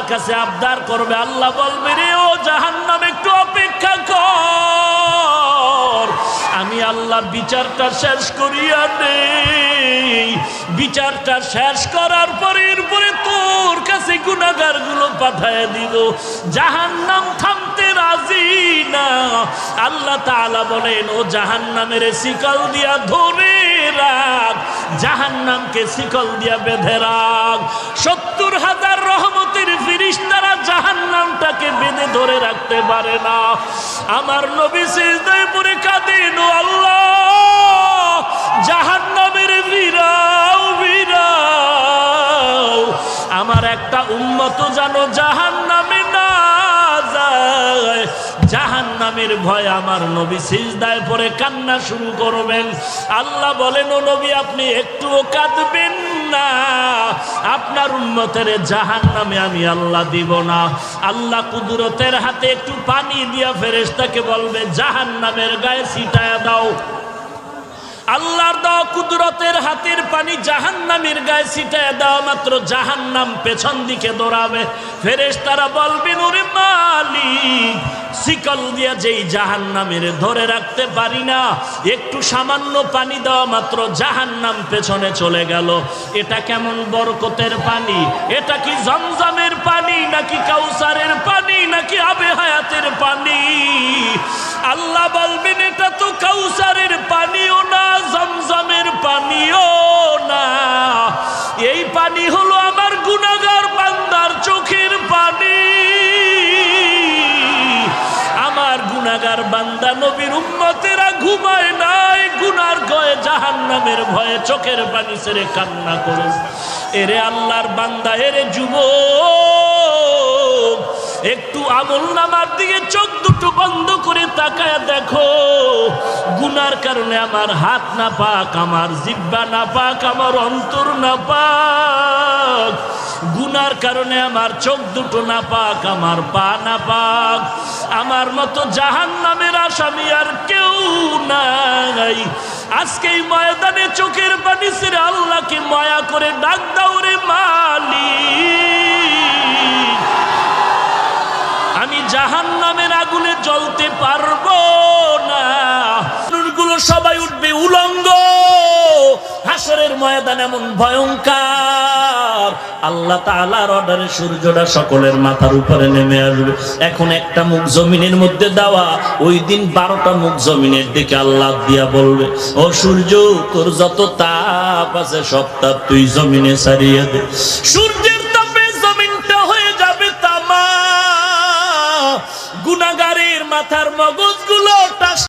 আল্লাহর কাছে আবদার করবে, আল্লাহ বলবে রে ও জাহান্নাম একটু অপেক্ষা কর, আমি আল্লাহ বিচারটা শেষ করিয়া নেই। বিচারটা শেষ করার পরে এরপরে তোর কাছে গুনাহগার গুলো পাঠায় দিব। জাহান্নাম থামতে রাজি না। আল্লাহ তাআলা বলেন ও জাহান্নামের শিকল দিয়া ধরে রাখ, জাহান্নামকে শিকল দিয়া বেঁধে রাখ। ৭০,০০০ রহমতের ফেরেশতারা জাহান্নামটাকে বেঁধে ধরে রাখতে পারে না। আমার নবী সিজদায় পড়ে কাঁদেন, ও আল্লাহ জাহান্নামের ভিড়াও ভিড়াও, আমার একটা উম্মত যেন জাহান্নামে না যায়। জাহান্নামের ভয় আমার নবী সিজদায় পড়ে কান্না শুরু করবেন। আল্লাহ বলেন ও নবী আপনি একটুও কাঁদবেন না, আপনার উম্মতের জাহান্নামে আমি আল্লাহ দিব না। আল্লাহ কুদরতের হাতে একটু পানি দিয়া ফেরেশতাকে বলবে জাহান্নামের গায়ে ছিটায়া দাও। আল্লাহর দেওয়া কুদরতের হাতের পানি জাহান্নামের গায়ে ছিটায় দেওয়া মাত্র জাহান্নাম পেছন দিকে দৌড়াবে। ফেরেশতারা বলবেন ওরে মালিক, শিকল দিয়া যেই জাহান্নামের ধরে রাখতে পারি না, একটু সামান্য পানি দেওয়া মাত্র জাহান্নাম পেছনে চলে গেল। এটা কেমন বরকতের পানি? এটা কি জমজমের পানি নাকি কাউসারের পানি নাকি আবে হায়াতের পানি? আল্লাহ বলবেন এটা তো কাউসারের পানিও না, জমজমের পানিও না, এই পানি হলো আমার গুনাহগার বান্দার চোখের পানি। আমার গুনাহগার বান্দা নবীর উম্মতেরা ঘুমায় নাই, গুনার ভয়ে জাহান্নামের ভয়ে চোখের পানি ছেড়ে কান্না করে। এরে আল্লাহর বান্দা, এরে যুবক, একটু আমলনামার দিকে চোখ দুটো বন্ধ করে তাকায় দেখো। গুনার কারণে আমার হাত না পাক, আমার জিহ্বা না পাক, আমার অন্তর না পাক। গুনার কারণে আমার চোখ দুটো না পাক, আমার পা না পাক। আমার মতো জাহান্নামের আসামি আর কেউ নাই। আজকে এই ময়দানে চোখের পানি ছেড়ে আল্লাহকে মায়া করে ডাক দাও রে মালিক, আমি জাহান্নামের আগুনে জ্বলতে পারবো না। গুলো সবাই উঠবে উলঙ্গ, হাসরের ময়দান এমন ভয়ঙ্কর। আল্লাহ তাআলার অর্ডারে সূর্যটা সকলের মাথার উপরে নেমে আসবে। এখন একটা মুখ জমিনের মধ্যে দেওয়া, ওই দিন 12টা মুখ জমিনের দিকে আল্লাহ দিয়া বলবে ও সূর্য তোর যত তাপ আছে সব তাপ তুই জমিনে ছাড়িয়ে দে। সূর্যের তাপে জমিনটা হয়ে যাবে তামা। গুনাহগারের মাথার মগজগুলো